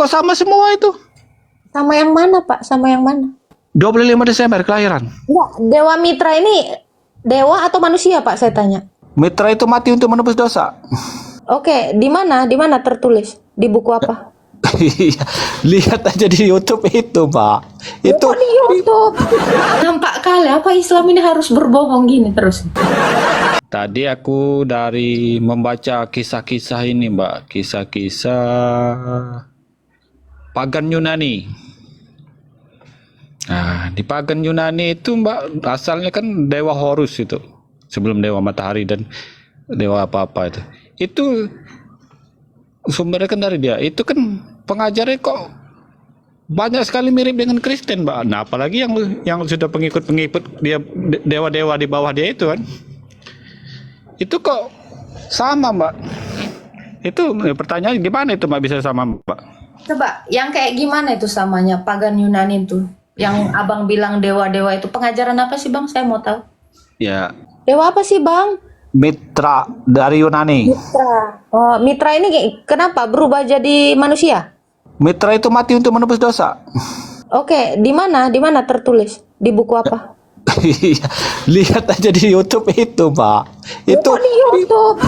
kok sama semua itu. Sama yang mana, Pak? Sama yang mana? 25 Desember kelahiran. Enggak, Dewa Mitra ini dewa atau manusia, Pak? Saya tanya. Mitra itu mati untuk menebus dosa. Oke, di mana? Di mana tertulis? Di buku apa? Iya, lihat aja di YouTube itu, Pak. Itu Kok di YouTube. Nampak kali apa Islam ini harus berbohong gini terus. tadi aku dari membaca kisah-kisah ini, Mbak. Kisah-kisah pagan Yunani. Nah, di pagan Yunani itu, Mbak, asalnya kan dewa Horus itu. Sebelum dewa matahari dan dewa apa-apa itu. Itu sumbernya kan dari dia. Itu kan pengajarnya kok banyak sekali mirip dengan Kristen, Mbak. Nah, apalagi yang sudah pengikut-pengikut dia, dewa-dewa di bawah dia itu kan. Itu kok sama, Mbak. Itu pertanyaan gimana itu, Mbak, bisa sama, Mbak? Coba, yang kayak gimana itu samanya pagan Yunani itu? Yang Abang bilang dewa-dewa itu pengajaran apa sih, Bang? Saya mau tahu. Ya, Dewa apa sih, Bang? mitra dari Yunani. Mitra. Oh, Mitra ini kenapa berubah jadi manusia? Mitra itu mati untuk menebus dosa. Oke, di mana? Di mana tertulis? Di buku apa? Iya, lihat aja di YouTube itu, Pak. Itu Kok di YouTube?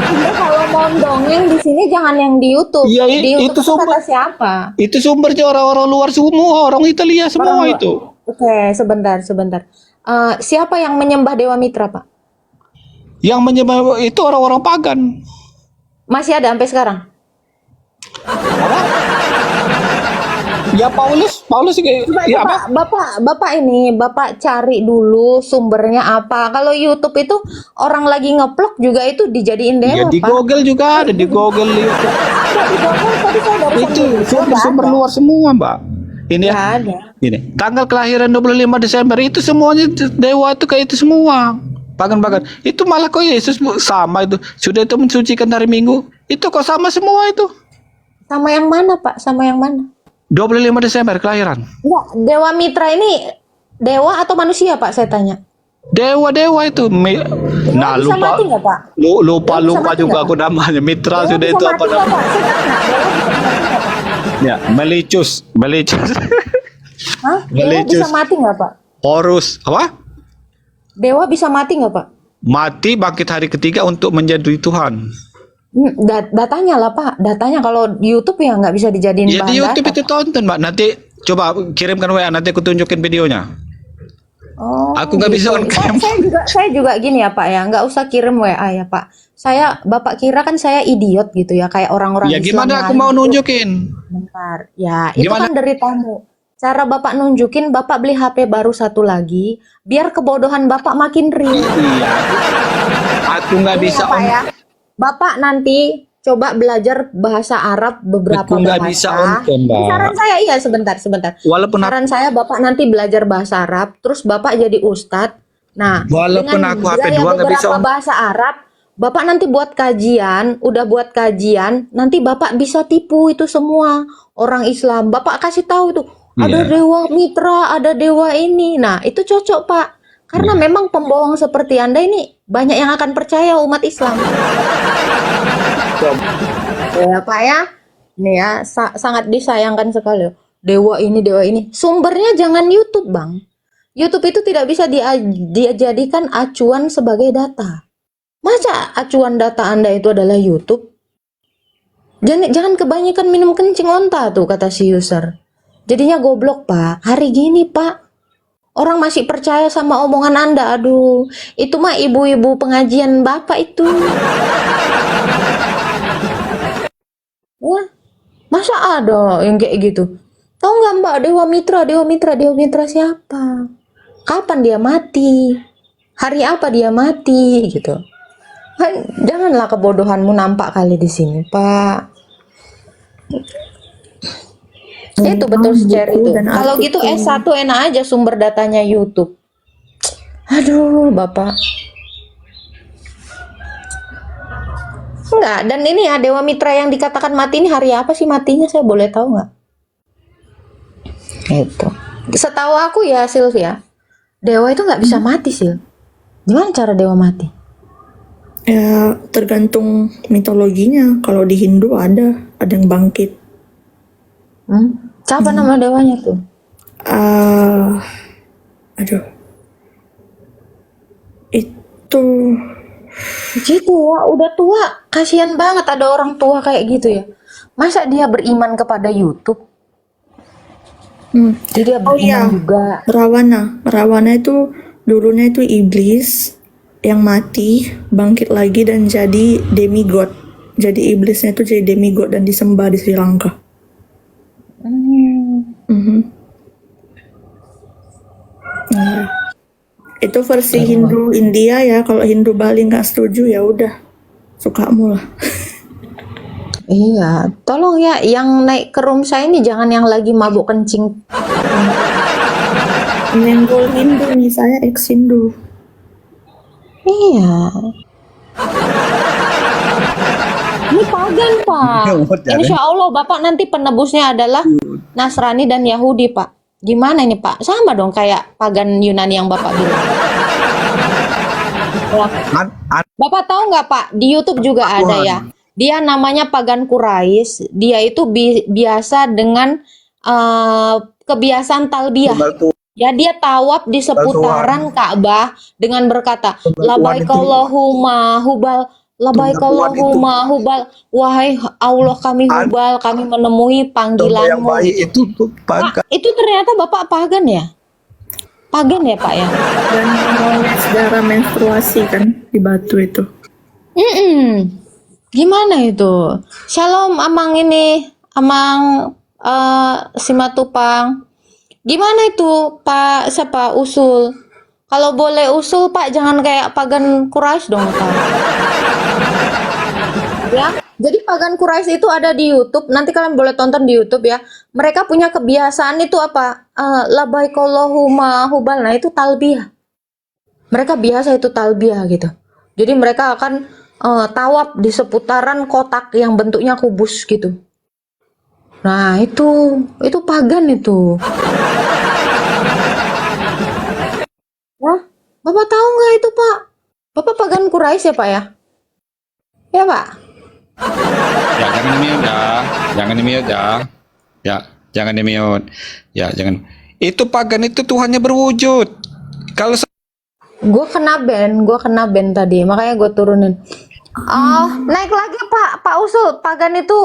Anda kalau mau dongeng di sini jangan yang di YouTube. Iya, Di YouTube itu itu kata siapa? itu sumbernya orang-orang luar semua, orang Italia semua Orang- itu. Oke, sebentar. Siapa yang menyembah Dewa Mitra, Pak? Yang menyembah itu orang-orang pagan. Masih ada sampai sekarang? Ya Paulus Coba, ya apa? Bapak cari dulu sumbernya apa. Kalau YouTube itu orang lagi ngeplok juga itu dijadiin Ya dewa, di Pak. Google juga ada, di Google di YouTube. Ada di Google, tadi saya barusan Itu di Google, sumber-sumber nggak ada. luar semua, Mbak. Ini ya. Nggak ada. Ini tanggal kelahiran 25 Desember itu semuanya dewa itu kayak itu semua. Pagan-pagan. Itu malah kok Yesus sama itu. Sudah itu mensucikan hari Minggu. Itu kok sama semua itu. Sama yang mana, Pak? Sama yang mana? 25 Desember kelahiran. Enggak, Dewa Mitra ini dewa atau manusia, Pak? Saya tanya. Dewa-dewa itu. Nah, Bisa lupa. mati nggak, Pak? Lupa Dewa bisa mati juga nggak, aku namanya. Mitra Dewa sudah bisa itu mati apa nggak, namanya? Pak? Saya tanya, Dewa bisa mati nggak, Pak? Ya, Melicus. Hah? Dewa Religious. bisa mati nggak, Pak? Horus. Apa? Dewa bisa mati nggak, Pak? Mati bangkit hari ketiga untuk menjadi Tuhan. Datanya lah, Pak. Datanya kalau di YouTube ya nggak bisa dijadiin Ya bahan di YouTube data, itu Pak. tonton, Mbak. Nanti coba kirimkan WA, nanti aku tunjukin videonya. Oh, Aku nggak bisa gitu. on-cam. Saya juga gini ya, Pak ya. Nggak usah kirim WA ya, Pak. Bapak kira kan saya idiot gitu ya, kayak orang-orang Ya Islam gimana aku lain mau gitu. nunjukin? Bentar. Ya, itu Gimana? kan deritamu. Cara Bapak nunjukin, Bapak beli HP baru satu lagi, biar kebodohan Bapak makin real. Iya. Aku nggak Ini bisa ya, Pak ya. Bapak nanti coba belajar bahasa Arab beberapa Aku nggak bahasa. bisa on-cam, Mbak. Saran saya iya sebentar. Walaupun aku, Saran saya Bapak nanti belajar bahasa Arab, terus Bapak jadi ustadz. Nah, walaupun dengan aku HP belajar 2 nggak bisa beberapa bahasa Arab, Bapak nanti buat kajian, udah buat kajian, nanti Bapak bisa tipu itu semua orang Islam. Bapak kasih tahu itu, ada Iya. dewa mitra, ada dewa ini. Nah, itu cocok, Pak. Karena Iya. memang pembohong seperti Anda ini banyak yang akan percaya umat Islam. Ya, Pak ya. Ini ya, sangat disayangkan sekali. Dewa ini, dewa ini. Sumbernya jangan YouTube, Bang. YouTube itu tidak bisa dijadikan acuan sebagai data. Masa acuan data Anda itu adalah YouTube? Jangan kebanyakan minum kencing onta tuh, kata si user. Jadinya goblok, Pak. Hari gini, Pak. Orang masih percaya sama omongan Anda. Aduh, itu mah ibu-ibu pengajian Bapak itu. Ya, masa ada yang kayak gitu? Tahu nggak, Mbak, Dewa Mitra siapa? Kapan dia mati? Hari apa dia mati gitu? Kan janganlah kebodohanmu nampak kali di sini, Pak. Itu betul share itu. Kalau gitu S1 enak aja sumber datanya YouTube. Aduh, Bapak. Enggak, dan ini ya Dewa Mitra yang dikatakan mati ini hari apa sih matinya? Saya boleh tahu nggak? Itu. Setahu aku ya, Sylvia, dewa itu nggak bisa mati, Sil. Gimana cara dewa mati? Ya tergantung mitologinya. Kalau di Hindu ada yang bangkit Siapa nama dewanya tuh? Ah, aduh, itu Gitu ya, udah tua. Kasihan banget ada orang tua kayak gitu ya. Masa dia beriman kepada YouTube? Jadi dia oh beriman iya, juga. Rawana itu dulunya itu iblis yang mati, bangkit lagi dan jadi demigod. Jadi iblisnya itu jadi demigod dan disembah di Sri Lanka. Hmm. Mhm. Iya. Itu versi Hindu India ya. Kalau Hindu Bali nggak setuju ya udah, sukamu lah. Iya, tolong ya yang naik ke room saya ini jangan yang lagi mabuk kencing. Menggol Hindu nih, saya ex Hindu. Iya. Ini pagan, Pak. Insya Allah Bapak nanti penebusnya adalah Nasrani dan Yahudi, Pak. Gimana ini, Pak? Sama dong kayak pagan Yunani yang Bapak bilang. Wah, Bapak tahu nggak, Pak? Di YouTube juga ada ya. Dia namanya Pagan Quraisy. Dia itu biasa dengan kebiasaan talbiyah. Ya, dia tawaf di seputaran Ka'bah dengan berkata, Labaik Allahumma hubal, Labaik Allahumma hubal. Wahai Allah, kami hubal, kami menemui panggilanmu. itu tuh Pak, itu ternyata Bapak pagan ya? Pagan ya, Pak ya? Dan ngomongin darah menstruasi kan di batu itu. Gimana itu? Shalom amang ini, amang Simatupang. Gimana itu Pak siapa usul? Kalau boleh usul Pak jangan kayak pagan Quraisy dong Pak. Ya, jadi pagan Quraisy itu ada di YouTube. Nanti kalian boleh tonton di YouTube ya. Mereka punya kebiasaan itu apa? Labaik Allahumma hubal. Nah, itu talbiyah. Mereka biasa itu talbiyah gitu. Jadi mereka akan tawaf di seputaran kotak yang bentuknya kubus gitu. Nah, itu pagan itu. Wah, Bapak tahu nggak itu, Pak? Bapak pagan Quraisy ya, Pak ya? Ya, Pak. Ya jangan di-mute ya. Jangan di-mute ya. Ya, jangan di-mute. Ya, jangan. Itu pagan itu Tuhannya berwujud. Kalau Gue kena ban tadi, makanya gue turunin. Naik lagi Pak Usul. Pagan itu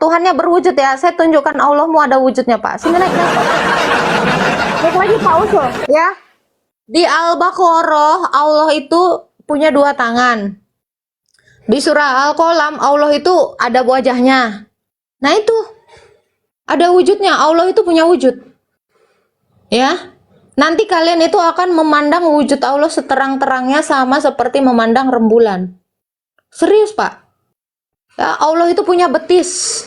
Tuhannya berwujud ya. Saya tunjukkan Allahmu ada wujudnya Pak. Sini naik. Naik lagi Pak Usul ya. Di Al-Baqarah Allah itu punya 2 tangan. Di surah Al-Qalam Allah itu ada wajahnya. Nah itu ada wujudnya. Allah itu punya wujud. Ya. Nanti kalian itu akan memandang wujud Allah seterang-terangnya sama seperti memandang rembulan. Serius Pak. Ya, Allah itu punya betis.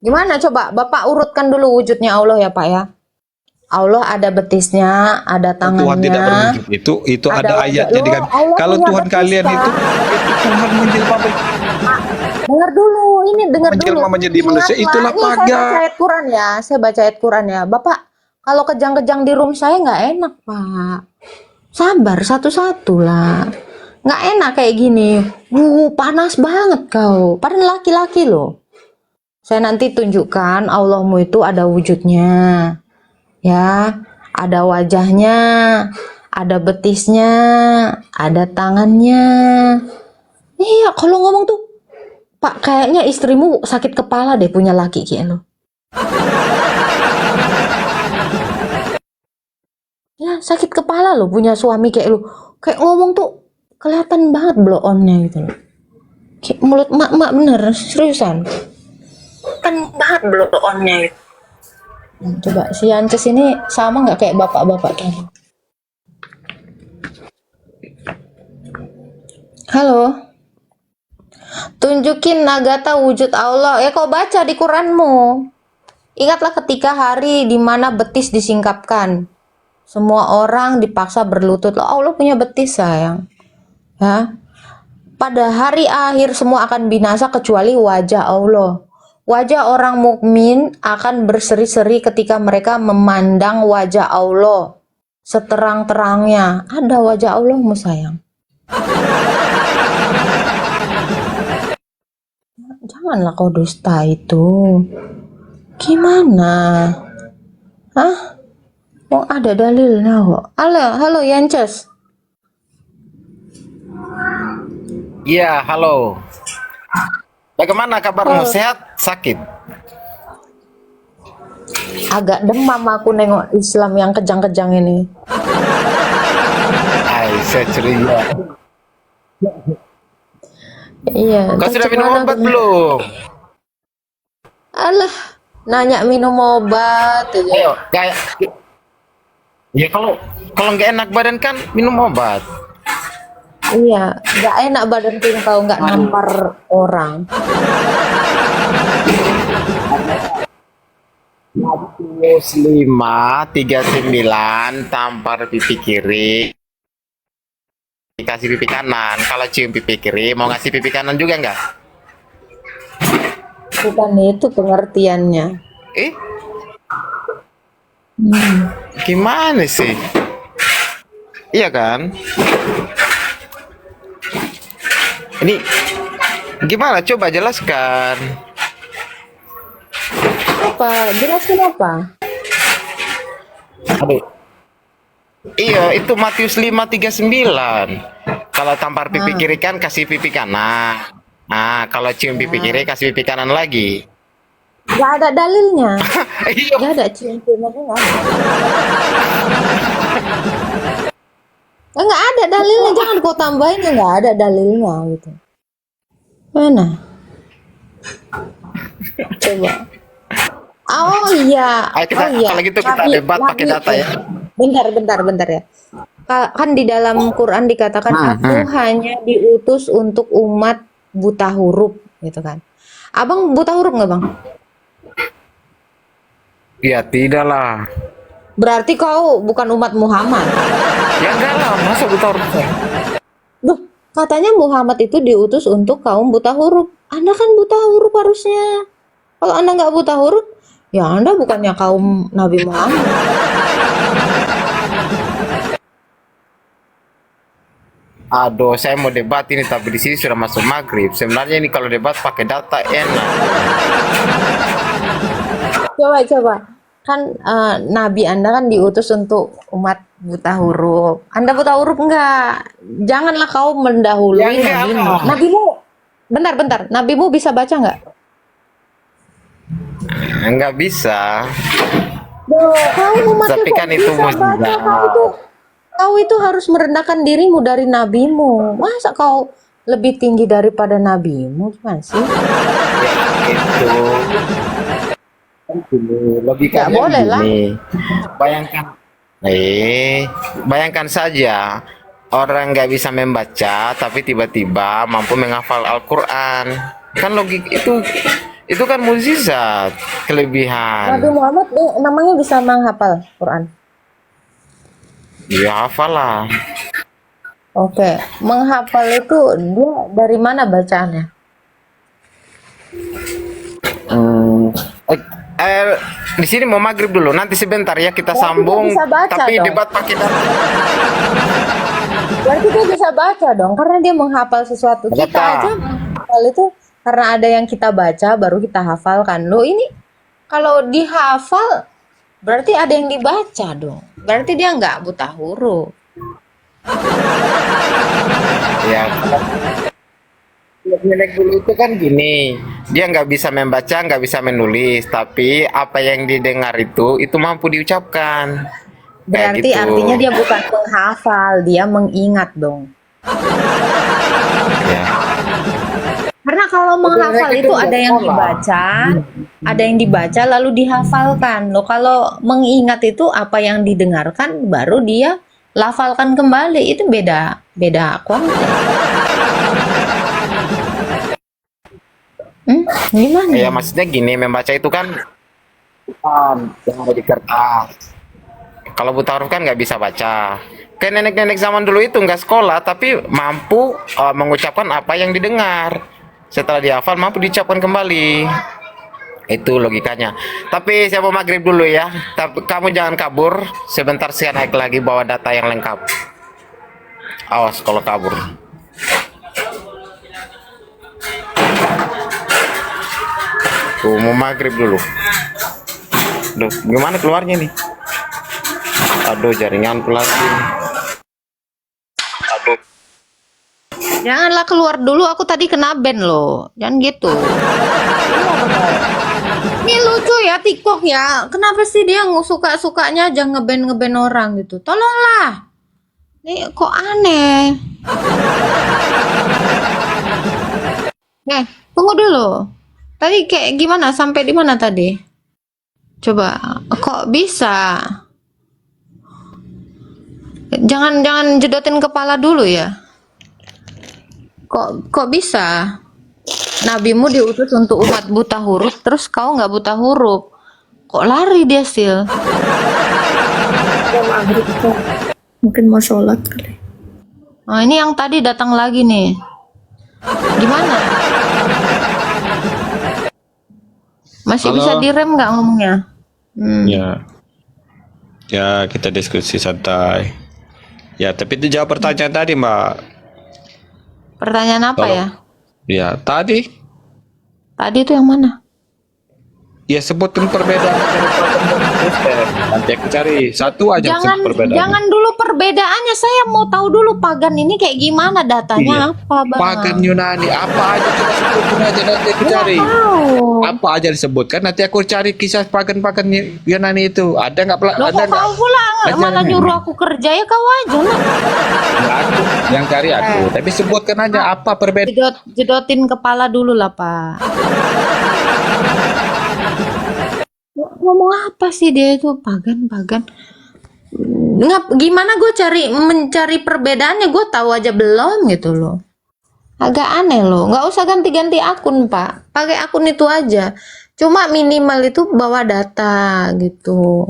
Gimana coba Bapak urutkan dulu wujudnya Allah ya Pak ya. Allah ada betisnya, ada Tuhan tidak tangannya. berwujud itu ada wajah. ayatnya Loh, Allah kalau punya Tuhan betis, kalian Pak. itu Tuhan menjelma Dengar dulu, ini dengar dulu. menjelma menjadi manusia, Ingatlah, itulah ini saya baca pagan. ayat Quran ya. Saya baca ayat Quran ya. Bapak, kalau kejang-kejang di room saya nggak enak Pak. Sabar satu-satu lah. Nggak enak kayak gini. Panas banget kau. Padahal laki-laki loh. Saya nanti tunjukkan Allahmu itu ada wujudnya. Ya, ada wajahnya, ada betisnya, ada tangannya. Iya, kalau ngomong tuh, Pak, kayaknya istrimu sakit kepala deh punya laki kayak lo. Ya, sakit kepala lo punya suami kayak lo. Kayak ngomong tuh kelihatan banget blow on-nya gitu loh. Kayak mulut mak-mak bener, seriusan. Kan banget blow on-nya gitu. Coba si Yances ini sama nggak kayak bapak-bapak tadi? Halo, tunjukin Nagata wujud Allah. Ya kau baca di Quranmu. Ingatlah ketika hari di mana betis disingkapkan. Semua orang dipaksa berlutut. Loh, Allah punya betis sayang. Ya. Pada hari akhir semua akan binasa kecuali wajah Allah. Wajah orang mukmin akan berseri-seri ketika mereka memandang wajah Allah seterang-terangnya. Ada wajah Allahmu sayang. Janganlah kau dusta itu. Gimana? Hah? Oh, ada dalilnya kok. Halo, halo Yances. Iya, halo. Bagaimana kabarmu? Oh, Sehat? Sakit? agak demam aku nengok Islam yang kejang-kejang ini. Ay, saya curiga. Iya, Kau entah sudah minum gimana. obat belum? Alah, nanya minum obat aja. Ayo, kayak ya kalau kalau nggak enak badan kan minum obat. Iya, nggak enak badan tuh kalau nggak nampar orang. 539 tampar pipi kiri, dikasih pipi kanan. Kalau cium pipi kiri, mau ngasih pipi kanan juga nggak? Bukan itu pengertiannya. Eh, Hmm. gimana sih? Iya kan? Ini gimana? Coba jelaskan. Apa? Jelasin apa? Aduh. Iya, itu Matius 5:39. Kalau tampar pipi Nah, kiri kan kasih pipi kanan. Nah, kalau cium pipi kiri nah. kasih pipi kanan lagi. Nggak ada dalilnya. Iya, Nggak ada cium-ciumannya nggak ada. Nggak ada dalilnya. Jangan kau tambahin ya nggak ada dalilnya gitu. Mana? Coba. Oh iya, ayo oh iya. kalau gitu kita debat pakai data ya. Bentar ya. Kan di dalam Quran dikatakan aku hanya diutus untuk umat buta huruf gitu kan. Abang buta huruf nggak bang? Ya tidak lah. Berarti kau bukan umat Muhammad. Ya enggak lah, masa buta huruf? Duh, katanya Muhammad itu diutus untuk kaum buta huruf. Anda kan buta huruf harusnya. Kalau Anda nggak buta huruf, ya Anda bukannya kaum Nabi Muhammad. Aduh, saya mau debat ini tapi di sini sudah masuk maghrib. Sebenarnya ini kalau debat pakai data enak. Coba. Kan Nabi Anda kan diutus untuk umat buta huruf. Anda buta huruf enggak? Janganlah kau Ya mendahului enggak nabimu. lah. Nabimu, bentar. Nabimu bisa baca enggak? Enggak bisa. Duh, kau umat Tapi kok kan itu bisa baca? mukjizat. Kau itu harus merendahkan dirimu dari nabimu. Masa kau lebih tinggi daripada nabimu? Gimana sih? Itu Nggak logikanya boleh lah. gini. Bayangkan, bayangkan saja orang nggak bisa membaca tapi tiba-tiba mampu menghafal Al-Quran. Kan logik itu kan mukjizat, Nabi kelebihan. Muhammad namanya bisa menghafal Quran. Ya hafal lah. Oke, menghafal itu dia dari mana bacaannya? Hmm. Di sini mau maghrib dulu. Nanti sebentar ya kita Berarti dia sambung. bisa baca Tapi dong. debat pakai data. Berarti dia bisa baca dong, karena dia menghafal sesuatu. Kita Data. aja menghafal itu karena ada yang kita baca baru kita hafalkan. Loh ini kalau dihafal berarti ada yang dibaca dong. Berarti dia nggak buta huruf. Ya, nenek dulu itu kan gini, dia nggak bisa membaca, nggak bisa menulis, tapi apa yang didengar itu mampu diucapkan. Kayak Berarti gitu. artinya dia bukan menghafal, dia mengingat dong. Ya. Karena kalau menghafal nenek itu itu ada nggak yang sekolah. ada yang dibaca lalu dihafalkan. Loh kalau mengingat itu apa yang didengarkan baru dia lafalkan kembali. Itu beda konteks. Gimana? Ya maksudnya gini, membaca itu kan yang ada di kertas. Kalau buta huruf kan nggak bisa baca. Kayak nenek-nenek zaman dulu itu nggak sekolah, tapi mampu mengucapkan apa yang didengar. Setelah dihafal, mampu diucapkan kembali. Itu logikanya. Tapi saya mau maghrib dulu ya. Tapi kamu jangan kabur. Sebentar saya naik lagi bawa data yang lengkap. Awas kalau kabur. Aku mau maghrib dulu. Duh, gimana keluarnya nih? Aduh, jaringan lagi. Aduh. Janganlah keluar dulu, aku tadi kena ban loh. Jangan gitu. Ini lucu ya TikTok ya. Kenapa sih dia suka-sukanya aja ngeban orang gitu? Tolonglah. Nih kok aneh. Tunggu dulu. Tadi kayak gimana? Sampai di mana tadi? Coba. Kok bisa? Jangan jedotin kepala dulu ya. Kok bisa? Nabimu diutus untuk umat buta huruf, terus kau nggak buta huruf. Kok lari dia, Sil? Mungkin mau sholat kali. Nah, ini yang tadi datang lagi nih. Gimana? Masih Halo. bisa direm nggak ngomongnya? Ya. Ya, kita diskusi santai. Ya, tapi itu jawab pertanyaan tadi, Mbak. Pertanyaan apa Kalau- ya? Ya, tadi. Tadi itu yang mana? Ya, sebutkan perbedaan antara pagan dan Kristen. Nanti aku cari satu aja Jangan perbedaannya. jangan dulu perbedaannya. Saya mau tahu dulu pagan ini kayak gimana, datanya Iya. apa, Bang? Pagan Yunani apa aja, coba sebutkan aja nanti aku cari. Tahu. Apa aja disebutkan, nanti aku cari kisah pagan-pagan Yunani itu. Ada nggak? Loh, Ada kok kau nggak? pula Ajarannya. malah nyuruh aku kerja, ya kau aja lah. Ya, aku yang cari aku. Tapi sebutkan aja apa perbedaan. Jedotin kepala dulu lah, Pak. Ngomong apa sih dia itu pagan? Gimana gue mencari perbedaannya? Gue tahu aja belum gitu loh. Agak aneh loh. Nggak usah ganti-ganti akun, Pak. Pakai akun itu aja. Cuma minimal itu bawa data gitu.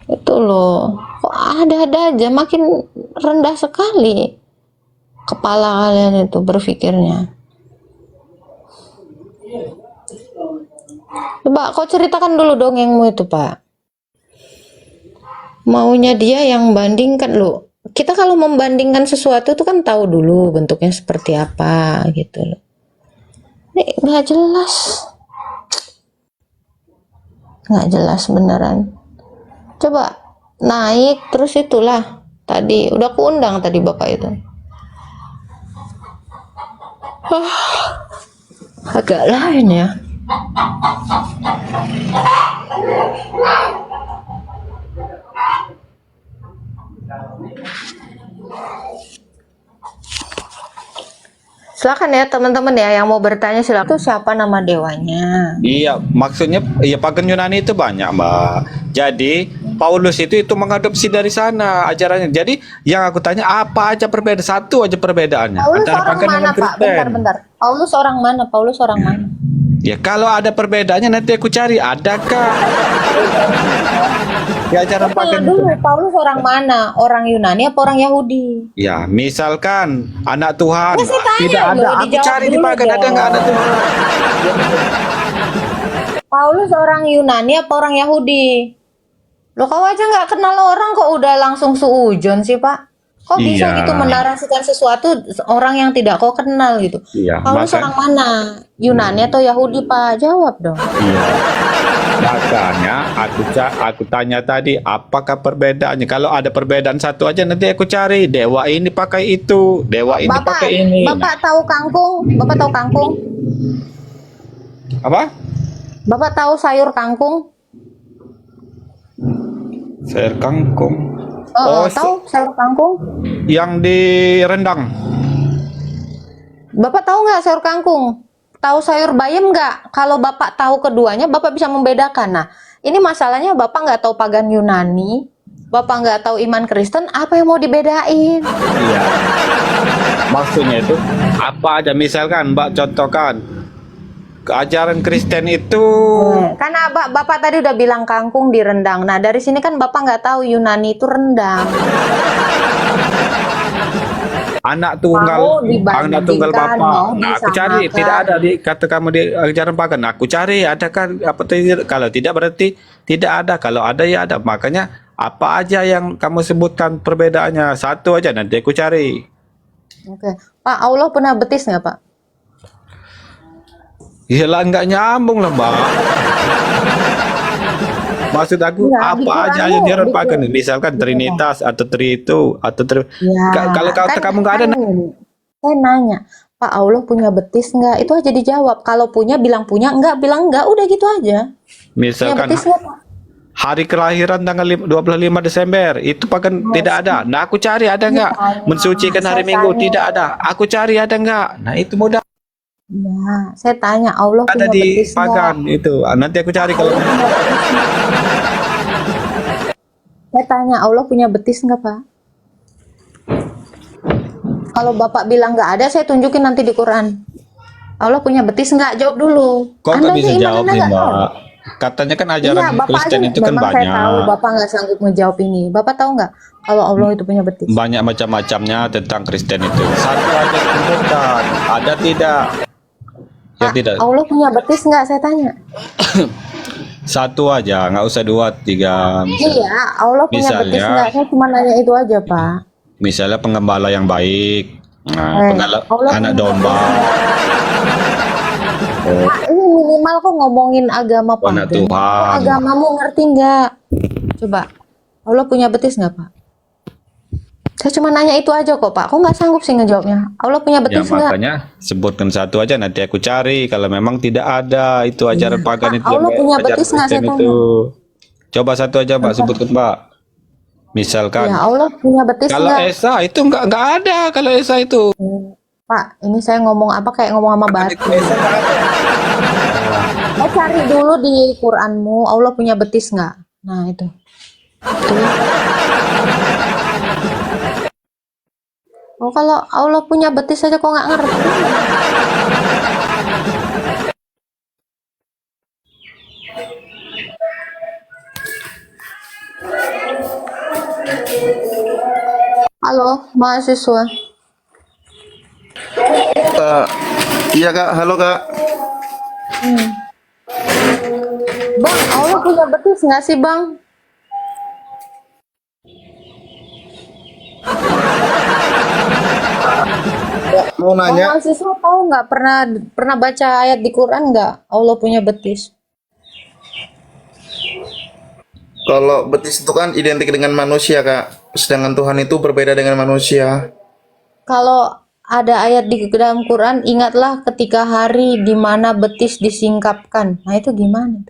Itu loh. Kok ada-ada aja, makin rendah sekali kepala kalian itu berpikirnya. Coba kau ceritakan dulu dongengmu itu, Pak. Maunya dia yang bandingkan loh. Kita kalau membandingkan sesuatu itu kan tahu dulu bentuknya seperti apa gitu loh. Ini nggak jelas. Nggak jelas beneran. Coba naik terus itulah. Tadi udah kuundang tadi Bapak itu. Agak lain ya. Silakan ya teman-teman ya yang mau bertanya, silakan. Itu siapa nama dewanya? Iya, maksudnya iya pagan Yunani itu banyak, Mbak. Jadi Paulus itu mengadopsi dari sana ajarannya. Jadi yang aku tanya apa aja perbedaan, satu aja perbedaannya Paulus antara orang pagan mana, dengan Pak? Kristen. Bentar. Paulus orang mana? Paulus orang mana? Ya kalau ada perbedaannya nanti aku cari adakah di ajaran Tanya pagan itu. dulu, Paulus orang mana? Orang Yunani apa orang Yahudi? Ya, misalkan anak Tuhan Ya, saya tanya tidak ada, loh, aku dijawab cari di dulu pagan ada dong. nggak anak Tuhan? Paulus orang Yunani apa orang Yahudi? Lo kau aja nggak kenal orang kok udah langsung suujon sih, Pak? Kok bisa Iya. gitu menarasikan sesuatu orang yang tidak kau kenal gitu? Iya, Paulus orang mana? Yunani atau Yahudi, Pak? Jawab dong. Iya. Makanya aku tanya tadi apakah perbedaannya? Kalau ada perbedaan satu aja nanti aku cari dewa ini pakai itu, dewa ini pakai ini. Bapak tahu kangkung? Bapak tahu kangkung? Apa? Bapak tahu sayur kangkung? Sayur kangkung. Tahu sayur kangkung? Yang di rendang. Bapak tahu nggak sayur kangkung? Tahu sayur bayam nggak? Kalau Bapak tahu keduanya, Bapak bisa membedakan. Nah, ini masalahnya Bapak nggak tahu pagan Yunani, Bapak nggak tahu iman Kristen, apa yang mau dibedain? Iya. Maksudnya itu apa aja misalkan Mbak contohkan ajaran Kristen itu Karena Bapak tadi udah bilang kangkung di rendang. Nah, dari sini kan Bapak nggak tahu Yunani itu rendang. anak tunggal Mau dibandingkan, anak tunggal bapak. mau Nah, aku cari disamakan. tidak ada di kata kamu di ajaran pagan. Nah, aku cari adakah apa tidak? Kalau tidak berarti tidak ada. Kalau ada ya ada. Makanya apa aja yang kamu sebutkan perbedaannya satu aja nanti aku cari. Oke, Pak, Allah pernah betis nggak, Pak? Iyalah nggak nyambung lah, Mbak. Maksud aku Iya, di apa aja Quranmu, yang di diharapkan, Quran. misalkan Iya. Trinitas atau Tri itu atau Tri. Ya, Kalau kan kamu nggak ada, kan gini, saya nanya, Pak Allah punya betis nggak? Itu aja dijawab. Kalau punya bilang punya, enggak bilang enggak, udah gitu aja. Punya misalkan betis nggak, Pak? hari kelahiran tanggal 25 Desember itu pakai tidak ada. Nah aku cari ada nggak? Mensucikan hari Saya Minggu tanya. tidak ada. Aku cari ada nggak? Nah itu mudah Ya, saya tanya, Allah ada punya di betis nggak? pagan itu. Ah, nanti aku cari kalau Allah punya betis nggak? Saya tanya, Allah punya betis nggak, Pak? Kalau Bapak bilang nggak ada, saya tunjukin nanti di Quran. Allah punya betis nggak? Jawab dulu. kok Anda nggak bisa aja jawab imannya sih nggak tahu. Mbak? Katanya kan Iya, ajaran Bapak aja Kristen itu kan memang saya tahu banyak. Bapak nggak sanggup ngejawab ini. Bapak tahu nggak kalau Allah itu punya betis? Banyak macam-macamnya tentang Kristen itu. Satu aja sebutkan. Ada tidak? Ya Pak, tidak. Allah punya betis nggak? Saya tanya. Satu aja, nggak usah dua, tiga. Iya, Allah punya betis Misalnya- nggak? Saya cuma nanya itu aja, Pak. Misalnya pengembala yang baik, nah, Allah anak punya domba, Pak, ini minimal kok ngomongin agama Oh, anak pagan. Tuhan. Agamamu ngerti nggak? Coba, Allah punya betis nggak, Pak? Saya cuma nanya itu aja kok, Pak. Kok nggak sanggup sih ngejawabnya? Allah punya ya betis nggak? makanya sebutkan satu aja nanti aku cari. Kalau memang tidak ada itu ajaran pagan Pak, itu, Allah punya ajaran betis nggak, Kristen saya itu. Coba satu aja Pak sebutkan Pak. Misalkan Ya, Allah punya betis kalau nggak? Esa itu nggak ada kalau Esa itu. Pak, ini saya ngomong apa kayak ngomong sama batu. Esa nggak ada. Mau cari dulu di Quranmu, Allah punya betis nggak? Nah, itu. Oh, kalau Allah punya betis aja kok nggak ngerti. Halo, mahasiswa. Iya kak, halo kak. Bang, Allah punya betis nggak sih, Bang? Mau Bang, nanya, mahasiswa tahu nggak pernah baca ayat di Quran nggak? Allah punya betis. kalau betis itu kan identik dengan manusia kak, sedangkan Tuhan itu berbeda dengan manusia. Kalau ada ayat di dalam Quran, ingatlah ketika hari di mana betis disingkapkan. Nah, itu gimana?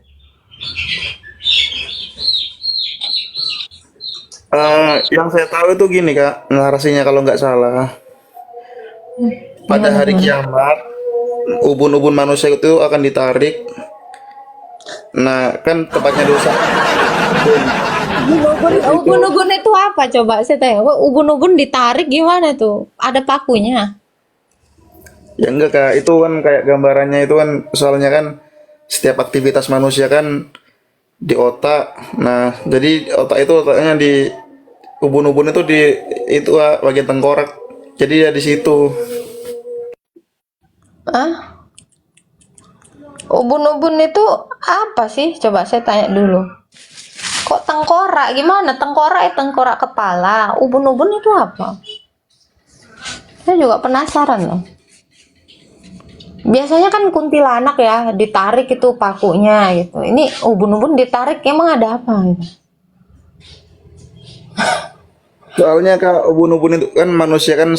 Yang saya tahu itu gini kak, narasinya kalau nggak salah. Pada hari kiamat, ubun-ubun manusia itu akan ditarik. Nah, kan tempatnya dosa. Ubun-ubun itu apa coba? Saya tanya, kok ubun-ubun ditarik gimana tuh? Ada pakunya. Ya enggak kak, itu kan kayak gambarannya itu kan soalnya kan setiap aktivitas manusia kan di otak. Nah, jadi otaknya di ubun-ubun itu di itu kak, bagian tengkorak. Jadi ya di situ. Hah? Ubun-ubun itu apa sih? Coba saya tanya dulu. Kok tengkorak? Gimana? Tengkorak kepala. Ubun-ubun itu apa? Saya juga penasaran loh. Biasanya kan kuntilanak ya, ditarik itu pakunya gitu. Ini ubun-ubun ditarik emang ada apa gitu? Soalnya kak ubun-ubun itu kan manusia kan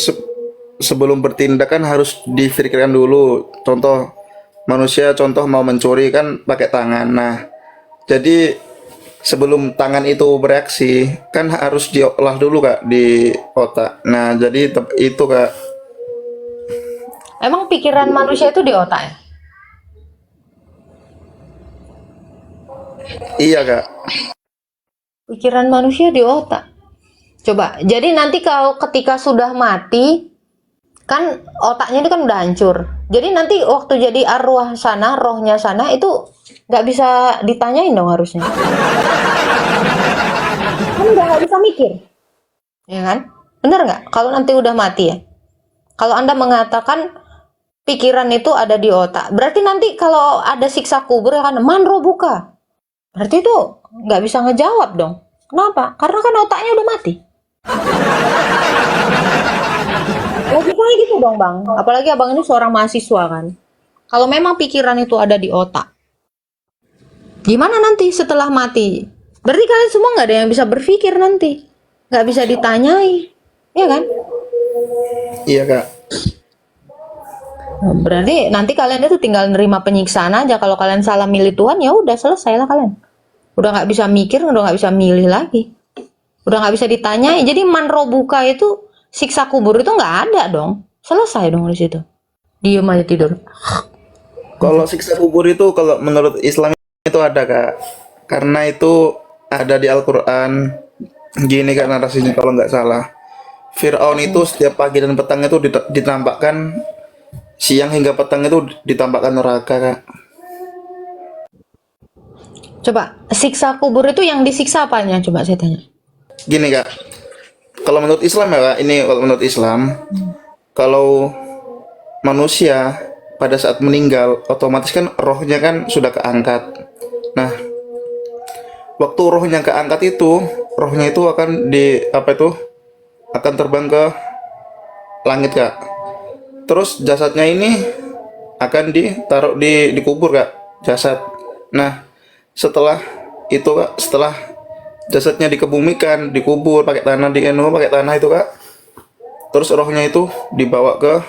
sebelum bertindak kan harus dipikirkan dulu. Contoh manusia mau mencuri kan pakai tangan. Nah, jadi sebelum tangan itu bereaksi kan harus diolah dulu kak di otak. Nah, jadi itu kak. Emang pikiran manusia itu di otak ya? Iya kak. Pikiran manusia di otak. Coba, jadi nanti kalau ketika sudah mati, kan otaknya itu kan udah hancur. Jadi nanti waktu jadi arwah sana, rohnya sana itu nggak bisa ditanyain dong harusnya. Kan udah nggak bisa mikir, ya kan? Bener nggak? Kalau nanti udah mati ya. Kalau Anda mengatakan pikiran itu ada di otak, berarti nanti kalau ada siksa kubur ya kan, man robuka. Berarti itu nggak bisa ngejawab dong. Kenapa? Karena kan otaknya udah mati. Logikanya gitu dong bang. Apalagi abang ini seorang mahasiswa kan. Kalau memang pikiran itu ada di otak, gimana nanti setelah mati? Berarti kalian semua nggak ada yang bisa berpikir nanti, nggak bisa ditanyai, ya kan? Iya kak. Berarti nanti kalian itu tinggal nerima penyiksaan aja. Kalau kalian salah milih Tuhan, ya udah selesai lah kalian. Udah nggak bisa mikir, udah nggak bisa milih lagi, udah nggak bisa ditanyai. Jadi manrobuka itu siksa kubur itu nggak ada dong, selesai dong di situ. Diem aja tidur. Kalau siksa kubur itu kalau menurut Islam itu ada kak, karena itu ada di Al-Quran. Gini kak narasinya kalau nggak salah, Fir'aun itu setiap pagi dan petang itu ditampakkan, siang hingga petang itu ditampakkan neraka kak. Coba siksa kubur itu yang disiksa apanya? Coba saya tanya. Gini kak, kalau menurut Islam ya kak, ini kalau menurut Islam, kalau manusia pada saat meninggal otomatis kan rohnya kan sudah keangkat. Nah, waktu rohnya keangkat itu, rohnya itu akan di apa itu, akan terbang ke langit kak. Terus jasadnya ini akan ditaruh dikubur kak, jasad. Nah, setelah itu kak, setelah jasadnya dikebumikan, dikubur pakai tanah, pakai tanah itu kak, terus rohnya itu dibawa ke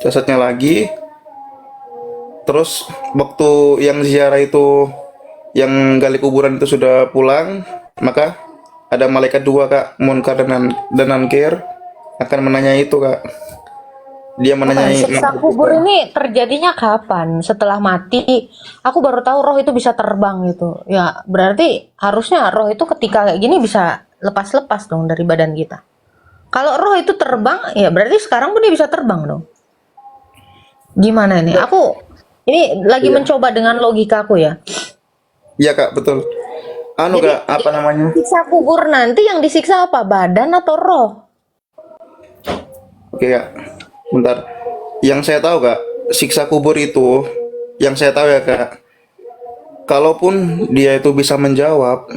jasadnya lagi. Terus waktu yang ziarah itu, yang gali kuburan itu sudah pulang, maka ada malaikat dua kak, Munkar dan Nakir, akan menanyai itu kak. Dia menanyai Siksa kubur ini terjadinya kapan? Setelah mati? Aku baru tahu roh itu bisa terbang gitu. Ya berarti harusnya roh itu ketika kayak gini bisa lepas-lepas dong dari badan kita. Kalau roh itu terbang, ya berarti sekarang pun dia bisa terbang dong. Gimana ini? Aku ini lagi mencoba dengan logikaku ya. Iya kak, betul. Anu Jadi, kak, apa namanya? Siksa kubur nanti yang disiksa apa? Badan atau roh? Oke kak, bentar. Yang saya tahu kak, siksa kubur itu, yang saya tahu ya kak, kalaupun dia itu bisa menjawab,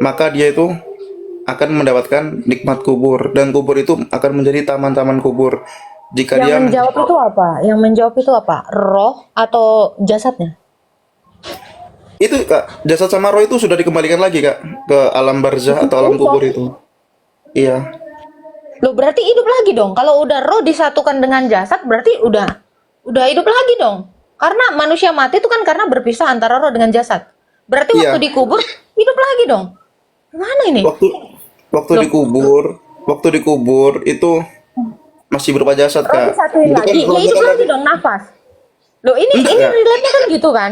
maka dia itu akan mendapatkan nikmat kubur, dan kubur itu akan menjadi taman-taman kubur. Jika dia Yang menjawab itu apa? Yang menjawab itu apa? Roh atau jasadnya? itu kak, jasad sama roh itu sudah dikembalikan lagi kak ke alam barzah atau alam kubur itu. Iya. Loh berarti hidup lagi dong. Kalau udah roh disatukan dengan jasad berarti udah hidup lagi dong. Karena manusia mati itu kan karena berpisah antara roh dengan jasad. Berarti Iya. waktu dikubur hidup lagi dong. Gimana ini? Waktu dikubur itu masih berupa jasad Roh kak. disatuin Itu kan lagi. Ya rohnya hidup kan lagi dong nafas. Loh ini relate-nya kan gitu kan?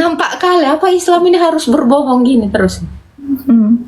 Nampak kali apa Islam ini harus berbohong gini terus. Hmm.